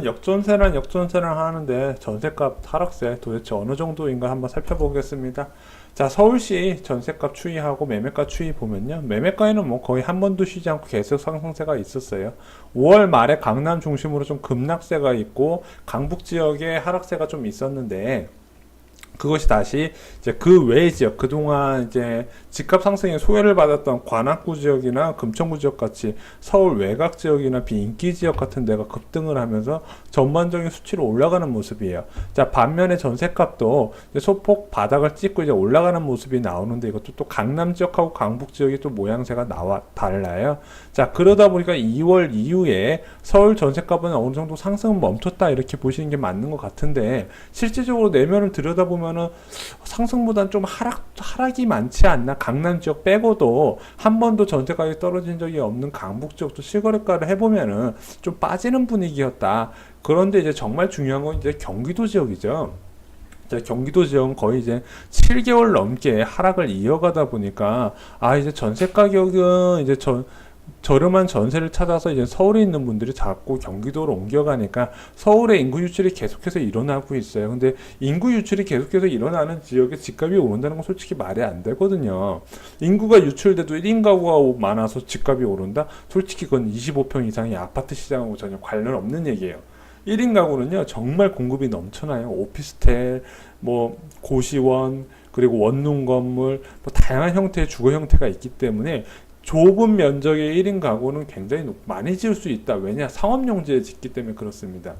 역전세란 역전세랑 하는데 전세값 하락세 도대체 어느 정도인가 한번 살펴보겠습니다. 자, 서울시 전세값 추이하고 매매가 추이 보면요. 매매가에는 뭐 거의 한 번도 쉬지 않고 계속 상승세가 있었어요. 5월 말에 강남 중심으로 좀 급락세가 있고 강북 지역에 하락세가 좀 있었는데 그것이 다시 이제 그 외의 지역, 그동안 이제 집값 상승에 소외를 받았던 관악구 지역이나 금천구 지역 같이 서울 외곽 지역이나 비인기 지역 같은 데가 급등을 하면서 전반적인 수치로 올라가는 모습이에요. 자, 반면에 전세값도 이제 소폭 바닥을 찍고 이제 올라가는 모습이 나오는데 이것도 또 강남 지역하고 강북 지역이 또 모양새가 달라요. 자, 그러다 보니까 2월 이후에 서울 전세값은 어느 정도 상승은 멈췄다 이렇게 보시는 게 맞는 것 같은데 실질적으로 내면을 들여다보면 상승보다는 좀 하락이 많지 않나. 강남 지역 빼고도 한 번도 전세 가격이 떨어진 적이 없는 강북 지역도 실거래가를 해보면은 좀 빠지는 분위기였다. 그런데 이제 정말 중요한 건 이제 경기도 지역이죠. 경기도 지역은 거의 이제 7개월 넘게 하락을 이어가다 보니까 이제 전세 가격은 이제 저렴한 전세를 찾아서 이제 서울에 있는 분들이 자꾸 경기도로 옮겨가니까 서울의 인구 유출이 계속해서 일어나고 있어요. 근데 인구 유출이 계속해서 일어나는 지역에 집값이 오른다는 건 솔직히 말이 안 되거든요. 인구가 유출돼도 1인 가구가 많아서 집값이 오른다? 솔직히 그건 25평 이상의 아파트 시장하고 전혀 관련 없는 얘기예요. 1인 가구는요, 정말 공급이 넘쳐나요. 오피스텔, 뭐 고시원, 그리고 원룸 건물, 뭐 다양한 형태의 주거 형태가 있기 때문에 좁은 면적의 1인 가구는 굉장히 많이 지을 수 있다. 왜냐? 상업용지에 짓기 때문에 그렇습니다.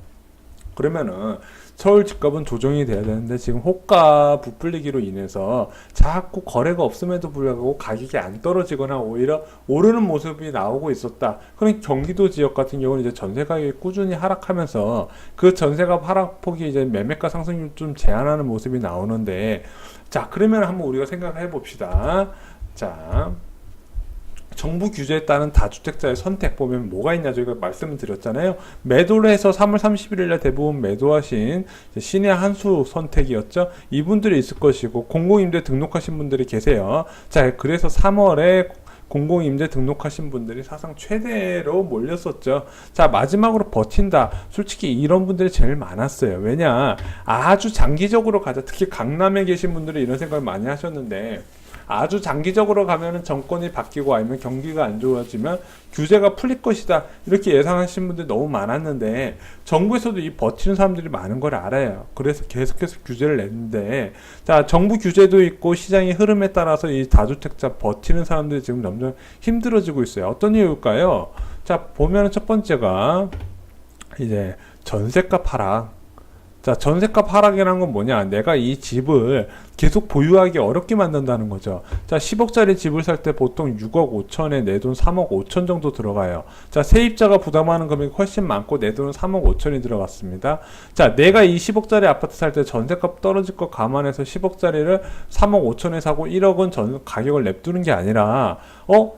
그러면은 서울 집값은 조정이 돼야 되는데 지금 호가 부풀리기로 인해서 자꾸 거래가 없음에도 불구하고 가격이 안 떨어지거나 오히려 오르는 모습이 나오고 있었다. 그럼 경기도 지역 같은 경우는 이제 전세 가격이 꾸준히 하락하면서 그 전세값 하락폭이 이제 매매가 상승률 좀 제한하는 모습이 나오는데, 자, 그러면 한번 우리가 생각해 봅시다. 자, 정부 규제에 따른 다주택자의 선택 보면 뭐가 있냐 저희가 말씀을 드렸잖아요. 매도를 해서 3월 31일에 대부분 매도하신 신의 한수 선택이었죠. 이분들이 있을 것이고 공공임대 등록하신 분들이 계세요. 자, 그래서 3월에 공공임대 등록하신 분들이 사상 최대로 몰렸었죠. 자, 마지막으로 버틴다. 솔직히 이런 분들이 제일 많았어요. 왜냐? 아주 장기적으로 가자. 특히 강남에 계신 분들이 이런 생각을 많이 하셨는데 아주 장기적으로 가면은 정권이 바뀌고 아니면 경기가 안 좋아지면 규제가 풀릴 것이다 이렇게 예상하시는 분들이 너무 많았는데 정부에서도 이 버티는 사람들이 많은 걸 알아요. 그래서 계속해서 규제를 냈는데, 자, 정부 규제도 있고 시장의 흐름에 따라서 이 다주택자 버티는 사람들이 지금 점점 힘들어지고 있어요. 어떤 이유일까요? 자, 보면은 첫 번째가 이제 전세값 하락. 자, 전세값 하락이라는 건 뭐냐? 내가 이 집을 계속 보유하기 어렵게 만든다는 거죠. 자, 10억짜리 집을 살 때 보통 6억 5천에 내 돈 3억 5천 정도 들어가요. 자, 세입자가 부담하는 금액이 훨씬 많고 내 돈은 3억 5천이 들어갔습니다. 자, 내가 이 10억짜리 아파트 살 때 전세값 떨어질 거 감안해서 10억짜리를 3억 5천에 사고 1억은 전 가격을 냅두는 게 아니라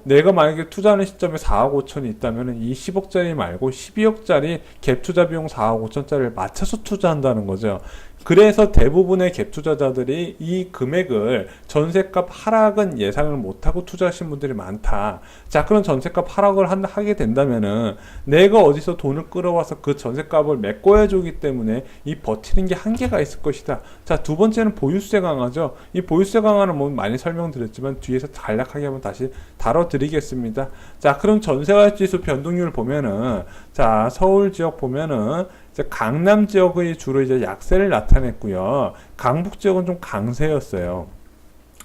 내가 만약에 투자하는 시점에 4억 5천이 있다면 이 10억짜리 말고 12억짜리 갭 투자 비용 4억 5천짜리를 맞춰서 투자한다는 거죠. 그래서 대부분의 갭 투자자들이 이 금액을 전세값 하락은 예상을 못하고 투자하신 분들이 많다. 자, 그런 전세값 하락을 하게 된다면은 내가 어디서 돈을 끌어와서 그 전세값을 메꿔야주기 때문에 이 버티는 게 한계가 있을 것이다. 자, 두 번째는 보유세 강화죠. 이 보유세 강화는 뭐 많이 설명드렸지만 뒤에서 간략하게 한번 다시 다뤄드리겠습니다. 자, 그럼 전세가격 지수 변동률 보면은, 자, 서울 지역 보면은 강남 지역의 주로 이제 약세를 나타냈고요. 강북 지역은 좀 강세였어요.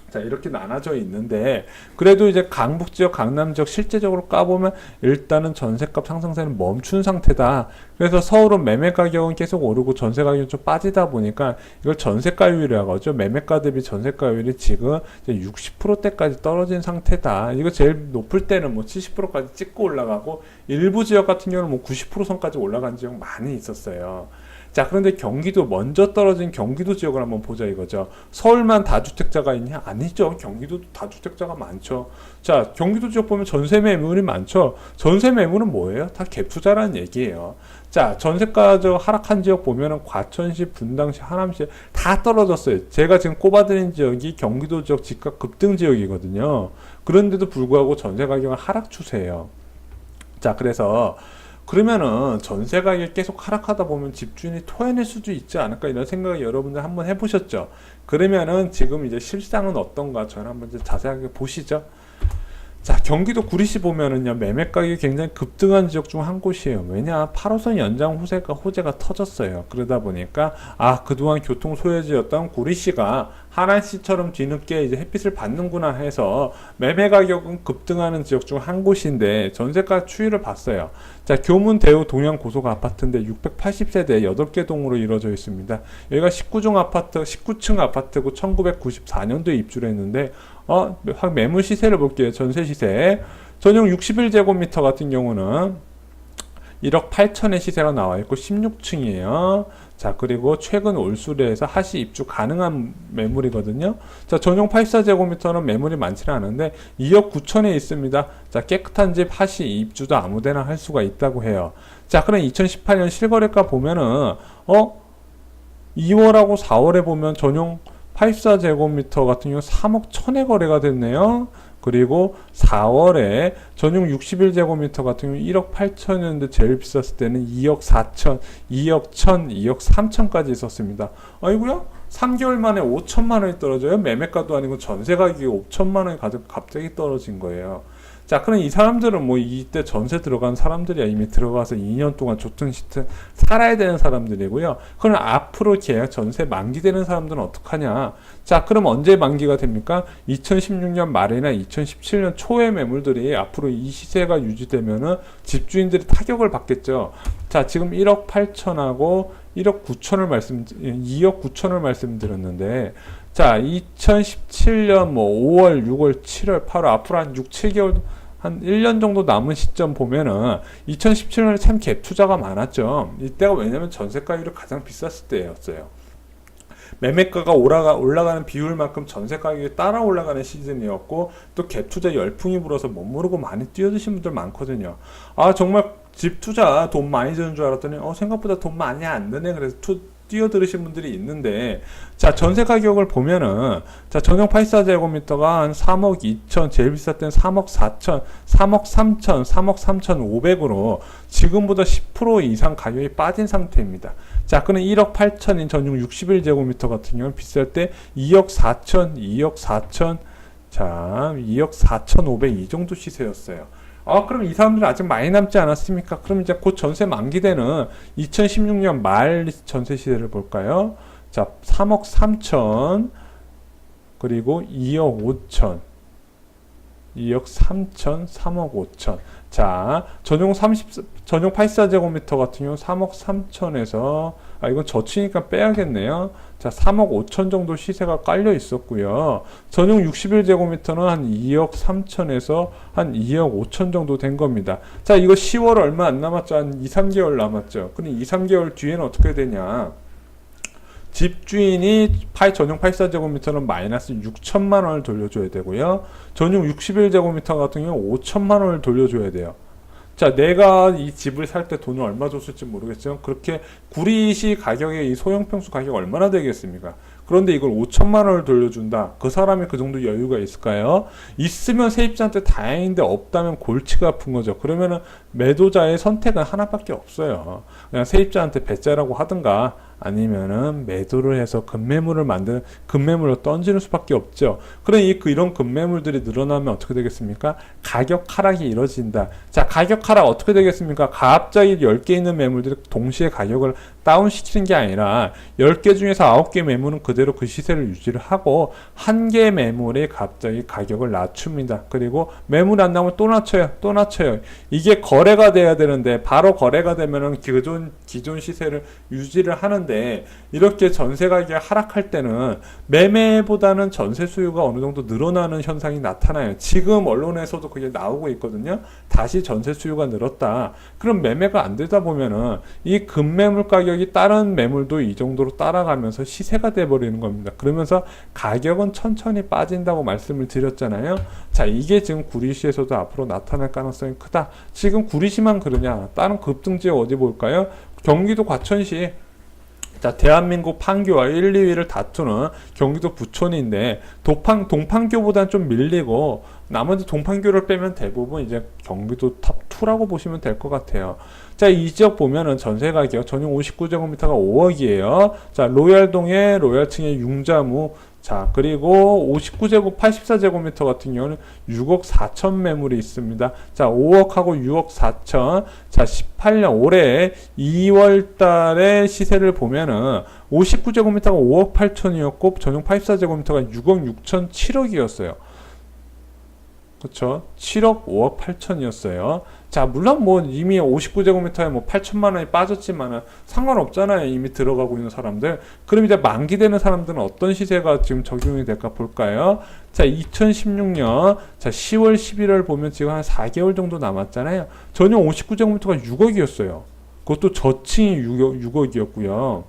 자, 이렇게 나눠져 있는데 그래도 이제 강북 지역, 강남 지역 실제적으로 까보면 일단은 전세값 상승세는 멈춘 상태다. 그래서 서울은 매매 가격은 계속 오르고 전세 가격이 좀 빠지다 보니까 이걸 전세가율이라고 하죠. 매매가 대비 전세가율이 지금 이제 60%대까지 떨어진 상태다. 이거 제일 높을 때는 뭐 70%까지 찍고 올라가고 일부 지역 같은 경우는 뭐 90% 선까지 올라간 지역 많이 있었어요. 자, 그런데 경기도 먼저 떨어진 경기도 지역을 한번 보자 이거죠. 서울만 다주택자가 있냐? 아니죠. 경기도도 다주택자가 많죠. 자, 경기도 지역 보면 전세 매물이 많죠. 전세 매물은 뭐예요? 다 갭 투자라는 얘기예요. 자, 전세가 하락한 지역 보면은 과천시, 분당시, 하남시 다 떨어졌어요. 제가 지금 꼽아드린 지역이 경기도 지역 집값 급등 지역이거든요. 그런데도 불구하고 전세 가격은 하락 추세예요. 자, 그래서 그러면은 전세 가격이 계속 하락하다 보면 집주인이 토해낼 수도 있지 않을까 이런 생각을 여러분들 한번 해보셨죠? 그러면은 지금 이제 실상은 어떤가 저는 한번 이제 자세하게 보시죠. 자, 경기도 구리시 보면은요, 매매 가격이 굉장히 급등한 지역 중 한 곳이에요. 왜냐, 8호선 연장 호재가 터졌어요. 그러다 보니까, 그동안 교통 소외지였던 구리시가 하남시처럼 뒤늦게 이제 햇빛을 받는구나 해서 매매 가격은 급등하는 지역 중 한 곳인데, 전세가 추이를 봤어요. 자, 교문 대우 동양 고속 아파트인데 680세대 8개 동으로 이루어져 있습니다. 여기가 19층 아파트고 1994년도에 입주를 했는데, 매물 시세를 볼게요. 전세 시세. 전용 61제곱미터 같은 경우는 1억 8천의 시세가 나와 있고 16층이에요. 자, 그리고 최근 올수리에서 하시 입주 가능한 매물이거든요. 자, 전용 84제곱미터는 매물이 많지는 않은데 2억 9천에 있습니다. 자, 깨끗한 집 하시 입주도 아무데나 할 수가 있다고 해요. 자, 그럼 2018년 실거래가 보면은 2월하고 4월에 보면 전용 84제곱미터 같은 경우 3억 1천에 거래가 됐네요. 그리고 4월에 전용 61제곱미터 같은 경우 1억 8천이었는데 제일 비쌌을 때는 2억 4천, 2억 1천, 2억 3천까지 있었습니다. 아이고야? 3개월 만에 5천만 원이 떨어져요? 매매가도 아니고 전세 가격이 5천만 원이 갑자기 떨어진 거예요. 자, 그럼 이 사람들은 뭐 이때 전세 들어간 사람들이야. 이미 들어가서 2년 동안 좋든 싫든 살아야 되는 사람들이고요. 그럼 앞으로 계약 전세 만기되는 사람들은 어떡하냐? 자, 그럼 언제 만기가 됩니까? 2016년 말이나 2017년 초의 매물들이 앞으로 이 시세가 유지되면은 집주인들이 타격을 받겠죠. 자, 지금 1억 8천하고 2억 9천을 말씀드렸는데, 자, 2017년 뭐 5월, 6월, 7월, 8월 앞으로 한 6, 7개월 한 1년 정도 남은 시점 보면은 2017년에 참 갭 투자가 많았죠. 이때가 왜냐면 전세가율이 가장 비쌌을 때였어요. 매매가가 올라가는 비율만큼 전세 가격이 따라 올라가는 시즌이었고 또 갭 투자 열풍이 불어서 못 모르고 많이 뛰어드신 분들 많거든요. 정말 집 투자 돈 많이 드는 줄 알았더니 생각보다 돈 많이 안 드네. 그래서 뛰어들으신 분들이 있는데, 자, 전세 가격을 보면은, 자, 전용 84제곱미터가 한 3억 2천, 제일 비쌀 때는 3억 4천, 3억 3천, 3억 3천 5백으로 지금보다 10% 이상 가격이 빠진 상태입니다. 자, 그는 1억 8천인 전용 61제곱미터 같은 경우는 비쌀 때 2억 4천, 2억 4천, 자, 2억 4천 5백 이 정도 시세였어요. 그럼 이 사람들은 아직 많이 남지 않았습니까? 그럼 이제 곧 전세 만기되는 2016년 말 전세 시세를 볼까요? 자, 3억 3천, 그리고 2억 5천, 2억 3천, 3억 5천. 자, 전용 84제곱미터 같은 경우 3억 3천에서, 이건 저치니까 빼야겠네요. 자, 3억 5천 정도 시세가 깔려 있었고요. 전용 61제곱미터는 한 2억 3천에서 한 2억 5천 정도 된 겁니다. 자, 이거 10월 얼마 안 남았죠? 한 2, 3개월 남았죠? 그럼 2, 3개월 뒤에는 어떻게 되냐? 집주인이 전용 84제곱미터는 마이너스 6천만 원을 돌려줘야 되고요. 전용 61제곱미터 같은 경우 5천만 원을 돌려줘야 돼요. 자, 내가 이 집을 살 때 돈을 얼마 줬을지 모르겠지만 그렇게 구리시 가격의 이 소형평수 가격 얼마나 되겠습니까? 그런데 이걸 5천만 원을 돌려준다. 그 사람이 그 정도 여유가 있을까요? 있으면 세입자한테 다행인데 없다면 골치가 아픈 거죠. 그러면은 매도자의 선택은 하나밖에 없어요. 그냥 세입자한테 배째라고 하든가 아니면은 매도를 해서 급매물을 던지는 수밖에 없죠. 이런 급매물들이 늘어나면 어떻게 되겠습니까? 가격 하락이 이루어진다. 자, 가격 하락 어떻게 되겠습니까? 갑자기 10개 있는 매물들이 동시에 가격을 다운시키는 게 아니라 10개 중에서 9개 매물은 그대로 그 시세를 유지를 하고 1개 매물이 갑자기 가격을 낮춥니다. 그리고 매물이 안 나오면 또 낮춰요. 이게 거래가 돼야 되는데 바로 거래가 되면은 기존 시세를 유지를 하는데 이렇게 전세 가격이 하락할 때는 매매보다는 전세 수요가 어느 정도 늘어나는 현상이 나타나요. 지금 언론에서도 그게 나오고 있거든요. 다시 전세 수요가 늘었다. 그럼 매매가 안 되다 보면은 이 급매물 가격이 다른 매물도 이 정도로 따라가면서 시세가 돼버리는 겁니다. 그러면서 가격은 천천히 빠진다고 말씀을 드렸잖아요. 자, 이게 지금 구리시에서도 앞으로 나타날 가능성이 크다. 지금 구리시만 그러냐? 다른 급등지역 어디 볼까요? 경기도 과천시. 자, 대한민국 판교와 1, 2위를 다투는 경기도 부천인데 동판교보다는 좀 밀리고 나머지 동판교를 빼면 대부분 이제 경기도 탑2라고 보시면 될 것 같아요. 자, 이 지역 보면은 전세 가격 전용 59제곱미터가 5억이에요. 자, 로얄동의 로얄층의 융자무. 자, 그리고 59제곱 84제곱미터 같은 경우는 6억 4천 매물이 있습니다. 자, 5억하고 6억 4천. 자, 18년 올해 2월 달에 시세를 보면은 59제곱미터가 5억 8천이었고 전용 84제곱미터가 6억 6천 7억이었어요. 그쵸? 7억 5억 8천이었어요. 자, 물론 뭐 이미 59제곱미터에 뭐 8천만 원이 빠졌지만은 상관없잖아요. 이미 들어가고 있는 사람들. 그럼 이제 만기되는 사람들은 어떤 시세가 지금 적용이 될까 볼까요? 자, 2016년 자 10월 11월 보면 지금 한 4개월 정도 남았잖아요. 전용 59제곱미터가 6억이었어요. 그것도 저층이 6억이었고요.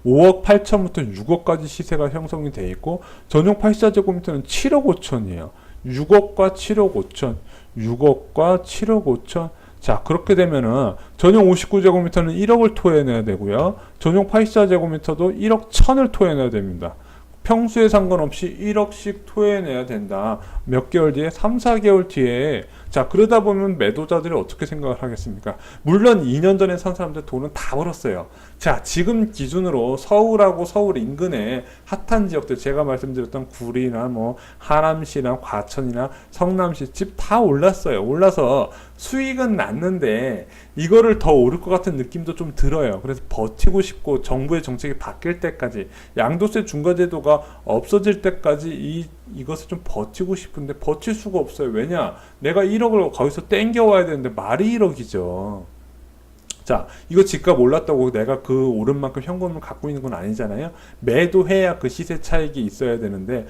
5억 8천부터 6억까지 시세가 형성이 돼 있고 전용 84제곱미터는 7억 5천이에요. 6억과 7억 5천, 6억과 7억 5천. 자, 그렇게 되면은 전용 59제곱미터는 1억을 토해내야 되고요. 전용 84제곱미터도 1억 1000을 토해내야 됩니다. 평수에 상관없이 1억씩 토해내야 된다. 몇 개월 뒤에? 3, 4개월 뒤에. 자, 그러다 보면 매도자들이 어떻게 생각을 하겠습니까? 물론 2년 전에 산 사람들 돈은 다 벌었어요. 자, 지금 기준으로 서울하고 서울 인근의 핫한 지역들, 제가 말씀드렸던 구리나 뭐 하남시나 과천이나 성남시 집 다 올랐어요. 올라서 수익은 났는데 이거를 더 오를 것 같은 느낌도 좀 들어요. 그래서 버티고 싶고 정부의 정책이 바뀔 때까지, 양도세 중과제도가 없어질 때까지 이것을 좀 버티고 싶은데 버틸 수가 없어요. 왜냐? 내가 1억을 거기서 땡겨와야 되는데 말이 1억이죠. 자, 이거 집값 올랐다고 내가 그 오른 만큼 현금을 갖고 있는 건 아니잖아요. 매도해야 그 시세 차익이 있어야 되는데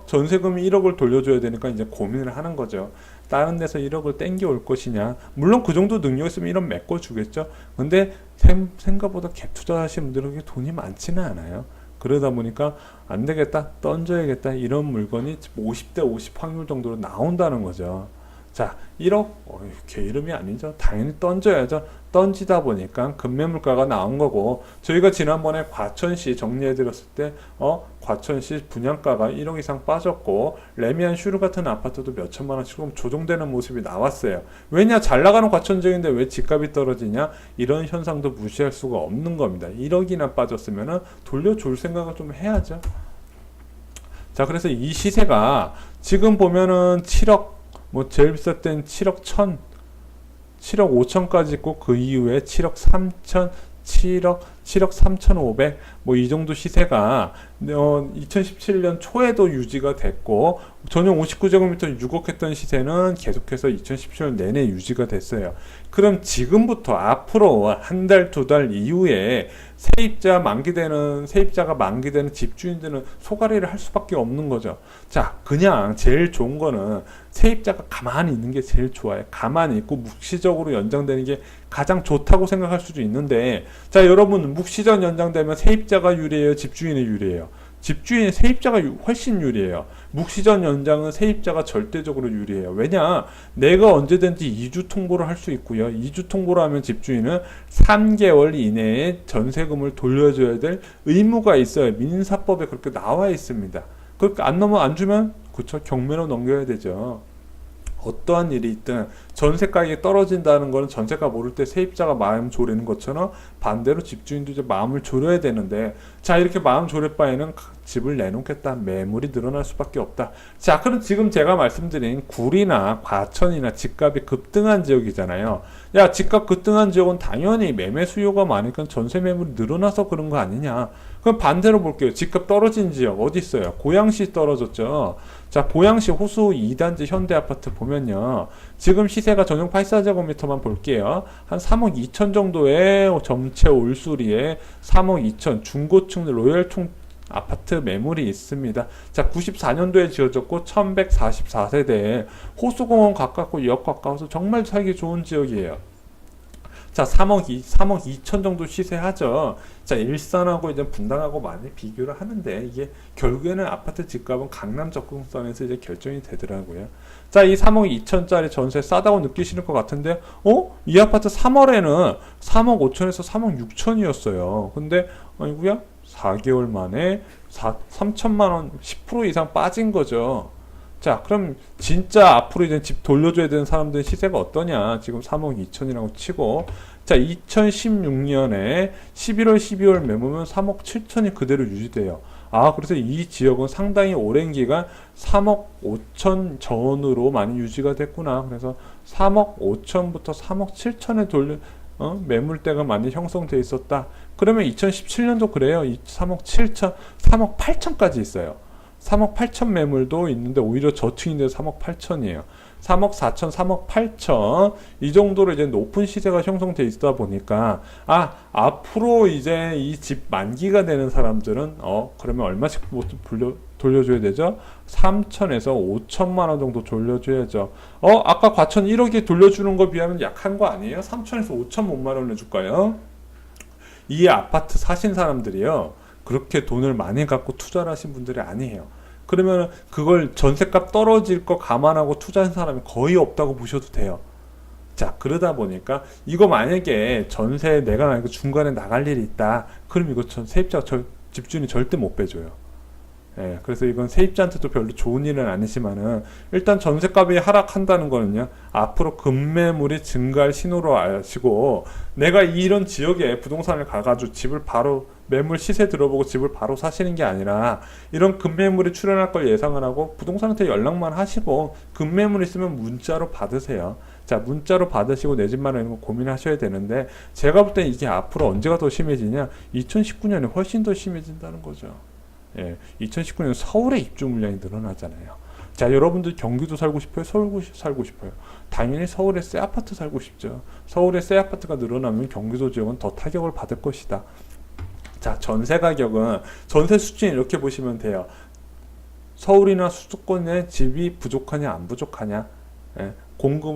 전세금이 1억을 돌려줘야 되니까 이제 고민을 하는 거죠. 다른 데서 1억을 땡겨올 것이냐. 물론 그 정도 능력 있으면 1억 메꿔주겠죠. 근데 생각보다 갭 투자하시는 분들은 돈이 많지는 않아요. 그러다 보니까 안 되겠다, 던져야겠다, 이런 물건이 50대 50 확률 정도로 나온다는 거죠. 자, 1억? 개 이름이 아니죠. 당연히 던져야죠. 던지다 보니까 급매물가가 나온 거고, 저희가 지난번에 과천시 정리해 드렸을 때 과천시 분양가가 1억 이상 빠졌고 레미안 슈르 같은 아파트도 몇 천만 원씩 조금 조정되는 모습이 나왔어요. 왜냐? 잘 나가는 과천 지역인데 왜 집값이 떨어지냐? 이런 현상도 무시할 수가 없는 겁니다. 1억이나 빠졌으면 돌려줄 생각을 좀 해야죠. 자, 그래서 이 시세가 지금 보면은 7억, 뭐 제일 비쌀 땐 7억 1000, 7억 5천까지 있고 그 이후에 7억 3천, 7억 3,500, 뭐 이 정도 시세가 2017년 초에도 유지가 됐고, 전용 59제곱미터 6억 했던 시세는 계속해서 2017년 내내 유지가 됐어요. 그럼 지금부터 앞으로 한 달, 두 달 이후에 세입자가 만기되는 집주인들은 소가리를 할 수밖에 없는 거죠. 자, 그냥 제일 좋은 거는 세입자가 가만히 있는 게 제일 좋아요. 가만히 있고 묵시적으로 연장되는 게 가장 좋다고 생각할 수도 있는데, 자, 여러분, 묵시적 연장되면 세입자가 유리해요, 집주인이 유리해요? 세입자가 훨씬 유리해요. 묵시적 연장은 세입자가 절대적으로 유리해요. 왜냐? 내가 언제든지 2주 통보를 할 수 있고요. 2주 통보를 하면 집주인은 3개월 이내에 전세금을 돌려줘야 될 의무가 있어요. 민사법에 그렇게 나와 있습니다. 그렇게 안 주면 그쵸, 경매로 넘겨야 되죠. 어떠한 일이 있든 전세 가격이 떨어진다는 것은 전세가 오를 때 세입자가 마음 졸이는 것처럼 반대로 집주인도 이제 마음을 졸여야 되는데, 자, 이렇게 마음 졸일 바에는 집을 내놓겠다, 매물이 늘어날 수밖에 없다. 자, 그럼 지금 제가 말씀드린 구리나 과천이나 집값이 급등한 지역이잖아요. 야, 집값 급등한 지역은 당연히 매매 수요가 많으니까 전세 매물이 늘어나서 그런 거 아니냐. 그럼 반대로 볼게요. 집값 떨어진 지역 어디 있어요? 고양시 떨어졌죠. 자, 고양시 호수 2단지 현대아파트 보면요, 지금 시세가 전용 84제곱미터만 볼게요. 한 3억 2천 정도의 전체 올수리에 3억 2천 중고층 로열층 아파트 매물이 있습니다. 자, 94년도에 지어졌고 1144세대에 호수공원 가깝고 역 가까워서 정말 살기 좋은 지역이에요. 자, 3억 2천 정도 시세하죠. 자, 일산하고 이제 분당하고 많이 비교를 하는데, 이게 결국에는 아파트 집값은 강남 접근선에서 이제 결정이 되더라고요. 자, 이 3억 2천짜리 전세 싸다고 느끼시는 것 같은데, 이 아파트 3월에는 3억 5천에서 3억 6천이었어요. 근데, 아이고야, 4개월 만에 3천만 원 10% 이상 빠진 거죠. 자, 그럼 진짜 앞으로 이제 집 돌려줘야 되는 사람들의 시세가 어떠냐? 지금 3억 2천이라고 치고, 자, 2016년에 11월, 12월 매물은 3억 7천이 그대로 유지돼요. 아, 그래서 이 지역은 상당히 오랜 기간 3억 5천 전으로 많이 유지가 됐구나. 그래서 3억 5천부터 3억 7천에 매물대가 많이 형성돼 있었다. 그러면 2017년도 그래요. 3억 7천, 3억 8천까지 있어요. 3억 8천 매물도 있는데 오히려 저층인데 3억 8천이에요. 3억 4천, 3억 8천 이 정도로 이제 높은 시세가 형성돼 있다 보니까 앞으로 이제 이 집 만기가 되는 사람들은 그러면 얼마씩 돌려줘야 되죠? 3천에서 5천만 원 정도 돌려줘야죠. 아까 과천 1억에 돌려주는 거 비하면 약한 거 아니에요? 3천에서 5천 못 마련해줄까요? 이 아파트 사신 사람들이요, 그렇게 돈을 많이 갖고 투자를 하신 분들이 아니에요. 그러면 그걸 전세값 떨어질 거 감안하고 투자한 사람이 거의 없다고 보셔도 돼요. 자, 그러다 보니까 이거 만약에 전세 내가 만약에 중간에 나갈 일이 있다, 그럼 이거 세입자 집주인이 절대 못 빼줘요. 예, 그래서 이건 세입자한테도 별로 좋은 일은 아니지만은, 일단 전세값이 하락한다는 거는요, 앞으로 급매물이 증가할 신호로 아시고, 내가 이런 지역에 부동산을 가가지고 집을 바로 매물 시세 들어보고 집을 바로 사시는 게 아니라, 이런 급매물이 출현할 걸 예상을 하고 부동산한테 연락만 하시고, 급매물 있으면 문자로 받으세요. 자, 문자로 받으시고 내 집 마련인 거 고민하셔야 되는데, 제가 볼 때 이게 앞으로 언제가 더 심해지냐, 2019년에 훨씬 더 심해진다는 거죠. 예, 2019년 서울의 입주 물량이 늘어나잖아요. 자, 여러분들 경기도 살고 싶어요? 서울 살고 싶어요? 당연히 서울에 새 아파트 살고 싶죠. 서울에 새 아파트가 늘어나면 경기도 지역은 더 타격을 받을 것이다. 자, 전세 가격은, 전세 수준 이렇게 보시면 돼요. 서울이나 수도권에 집이 부족하냐 안 부족하냐, 예,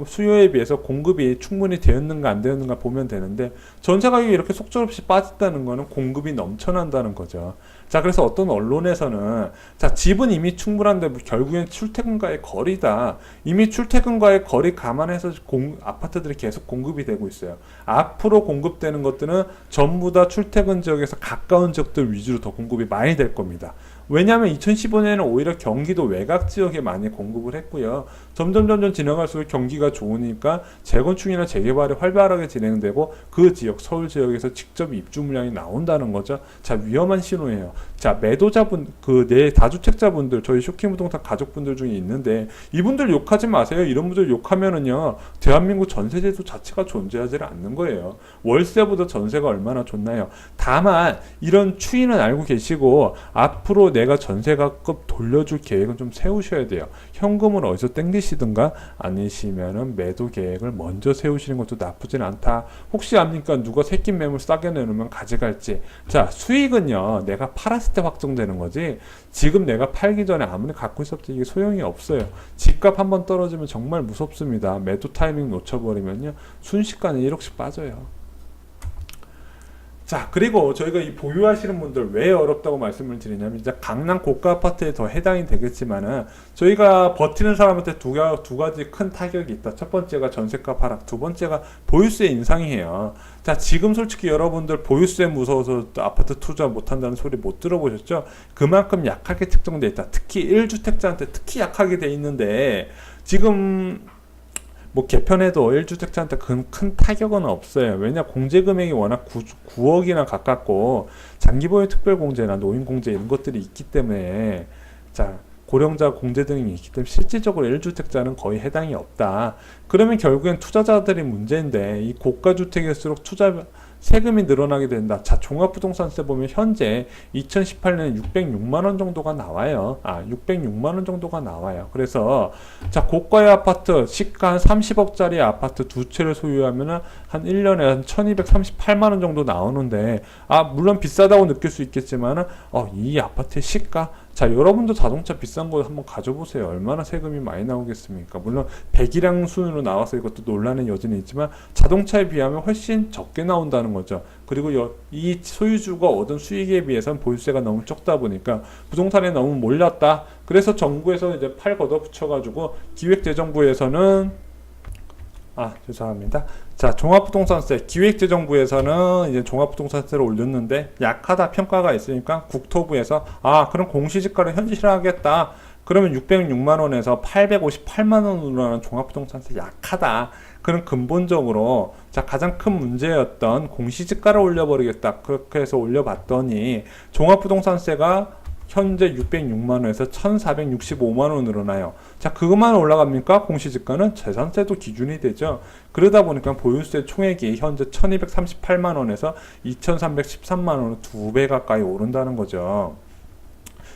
수요에 비해서 공급이 충분히 되었는가 안 되었는가 보면 되는데, 전세 가격이 이렇게 속절없이 빠졌다는 거는 공급이 넘쳐난다는 거죠. 자, 그래서 어떤 언론에서는, 자, 집은 이미 충분한데 결국엔 출퇴근과의 거리다, 이미 출퇴근과의 거리 감안해서 아파트들이 계속 공급이 되고 있어요. 앞으로 공급되는 것들은 전부 다 출퇴근 지역에서 가까운 지역들 위주로 더 공급이 많이 될 겁니다. 왜냐하면 2015년에는 오히려 경기도 외곽 지역에 많이 공급을 했고요. 점점 지나갈수록 경기가 좋으니까 재건축이나 재개발이 활발하게 진행되고, 그 지역, 서울 지역에서 직접 입주 물량이 나온다는 거죠. 자, 위험한 신호예요. 자, 매도자분, 내 다주택자분들, 저희 쇼킹부동산 가족분들 중에 있는데, 이분들 욕하지 마세요. 이런 분들 욕하면은요, 대한민국 전세제도 자체가 존재하지 않는 거예요. 월세보다 전세가 얼마나 좋나요? 다만 이런 추이는 알고 계시고, 앞으로 내가 전세가급 돌려줄 계획은 좀 세우셔야 돼요. 현금을 어디서 땡기시든가, 아니시면은 매도 계획을 먼저 세우시는 것도 나쁘진 않다. 혹시 압니까? 누가 새낀 매물 싸게 내놓으면 가져갈지. 자, 수익은요, 내가 팔았을 때 확정되는 거지, 지금 내가 팔기 전에 아무리 갖고 있어도 이게 소용이 없어요. 집값 한번 떨어지면 정말 무섭습니다. 매도 타이밍 놓쳐버리면요, 순식간에 1억씩 빠져요. 자, 그리고 저희가 이 보유하시는 분들 왜 어렵다고 말씀을 드리냐면, 이제 강남 고가 아파트에 더 해당이 되겠지만은, 저희가 버티는 사람한테 두 가지 큰 타격이 있다. 첫 번째가 전세값 하락, 두 번째가 보유세 인상이에요. 자, 지금 솔직히 여러분들 보유세 무서워서 아파트 투자 못한다는 소리 못 들어보셨죠? 그만큼 약하게 특정돼 있다. 특히 1주택자한테 특히 약하게 돼 있는데, 지금 개편해도 1주택자한테 큰 타격은 없어요. 왜냐, 공제 금액이 워낙 9억이나 가깝고, 장기보유 특별공제나 노인공제 이런 것들이 있기 때문에, 자, 고령자 공제 등이 있기 때문에 실질적으로 1주택자는 거의 해당이 없다. 그러면 결국엔 투자자들이 문제인데, 이 고가주택일수록 세금이 늘어나게 된다. 자, 종합부동산세 보면 현재 2018년에 606만원 정도가 나와요. 606만원 정도가 나와요. 그래서, 자, 고가의 아파트, 시가 한 30억짜리 아파트 두 채를 소유하면은 한 1년에 한 1238만원 정도 나오는데, 물론 비싸다고 느낄 수 있겠지만은, 이 아파트의 시가, 자, 여러분도 자동차 비싼 거 한번 가져보세요. 얼마나 세금이 많이 나오겠습니까? 물론 배기량 순으로 나와서 이것도 논란의 여지는 있지만, 자동차에 비하면 훨씬 적게 나온다는 거죠. 그리고 이 소유주가 얻은 수익에 비해서는 보유세가 너무 적다 보니까 부동산에 너무 몰렸다. 그래서 정부에서 이제 팔 걷어붙여가지고, 기획재정부에서는 죄송합니다. 자, 종합부동산세, 기획재정부에서는 이제 종합부동산세를 올렸는데 약하다 평가가 있으니까 국토부에서 그럼 공시지가를 현실화하겠다. 그러면 606만 원에서 858만 원으로 하는 종합부동산세 약하다. 그런 근본적으로 자 가장 큰 문제였던 공시지가를 올려버리겠다. 그렇게 해서 올려봤더니 종합부동산세가 현재 606만 원에서 1465만 원으로 나요. 자, 그것만 올라갑니까? 공시지가는 재산세도 기준이 되죠. 그러다 보니까 보유세 총액이 현재 1238만 원에서 2313만 원으로 2배 가까이 오른다는 거죠.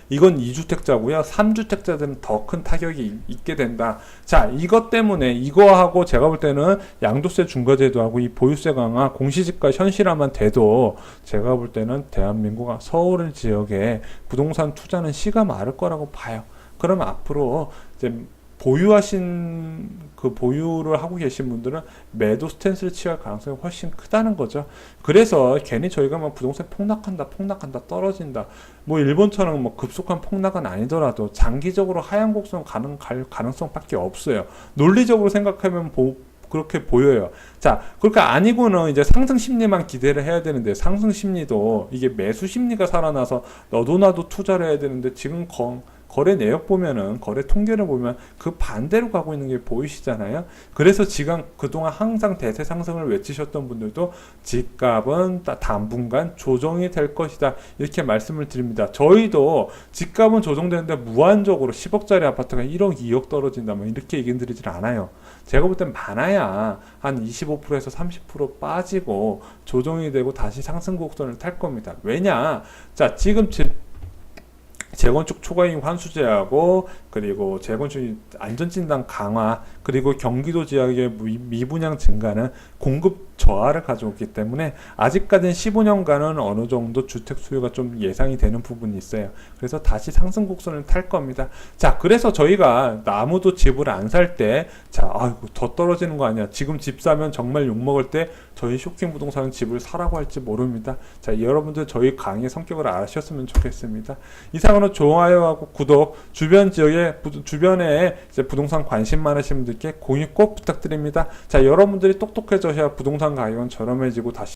이건 2주택자고요. 3주택자들은 더 큰 타격이 있게 된다. 자, 이것 때문에 이거하고 제가 볼 때는 양도세 중과제도하고 이 보유세 강화, 공시지가 현실화만 돼도 제가 볼 때는 대한민국 서울 지역에 부동산 투자는 씨가 마를 거라고 봐요. 그러면 앞으로 이제 보유를 하고 계신 분들은 매도 스탠스를 취할 가능성이 훨씬 크다는 거죠. 그래서 괜히 저희가 뭐 부동산 폭락한다, 떨어진다. 뭐 일본처럼 뭐 급속한 폭락은 아니더라도 장기적으로 하향 곡선 갈 가능성밖에 없어요. 논리적으로 생각하면 그렇게 보여요. 자, 그러니까 아니고는 이제 상승 심리만 기대를 해야 되는데 상승 심리도 이게 매수 심리가 살아나서 너도 나도 투자를 해야 되는데 지금 거래 내역 보면은 거래 통계를 보면 그 반대로 가고 있는 게 보이시잖아요. 그래서 지금 그동안 항상 대세 상승을 외치셨던 분들도 집값은 당분간 조정이 될 것이다 이렇게 말씀을 드립니다. 저희도 집값은 조정되는데 무한적으로 10억짜리 아파트가 1억 2억 떨어진다 뭐 이렇게 얘기 드리질 않아요. 제가 볼 땐 많아야 한 25%에서 30% 빠지고 조정이 되고 다시 상승 곡선을 탈 겁니다. 왜냐? 자, 지금 재건축 초과이익 환수제하고 그리고 재건축 안전진단 강화 그리고 경기도 지역의 미분양 증가는 공급 저하를 가져오기 때문에 아직까지는 15년간은 어느 정도 주택 수요가 좀 예상이 되는 부분이 있어요. 그래서 다시 상승 곡선을 탈 겁니다. 자, 그래서 저희가 아무도 집을 안 살 때 자, 아이고 더 떨어지는 거 아니야. 지금 집 사면 정말 욕먹을 때 저희 쇼킹 부동산은 집을 사라고 할지 모릅니다. 자, 여러분들 저희 강의 성격을 아셨으면 좋겠습니다. 이상으로 좋아요하고 구독, 주변에 이제 부동산 관심 많으신 분들께 공유 꼭 부탁드립니다. 자, 여러분들이 똑똑해져야 부동산 가격은 저렴해지고 다시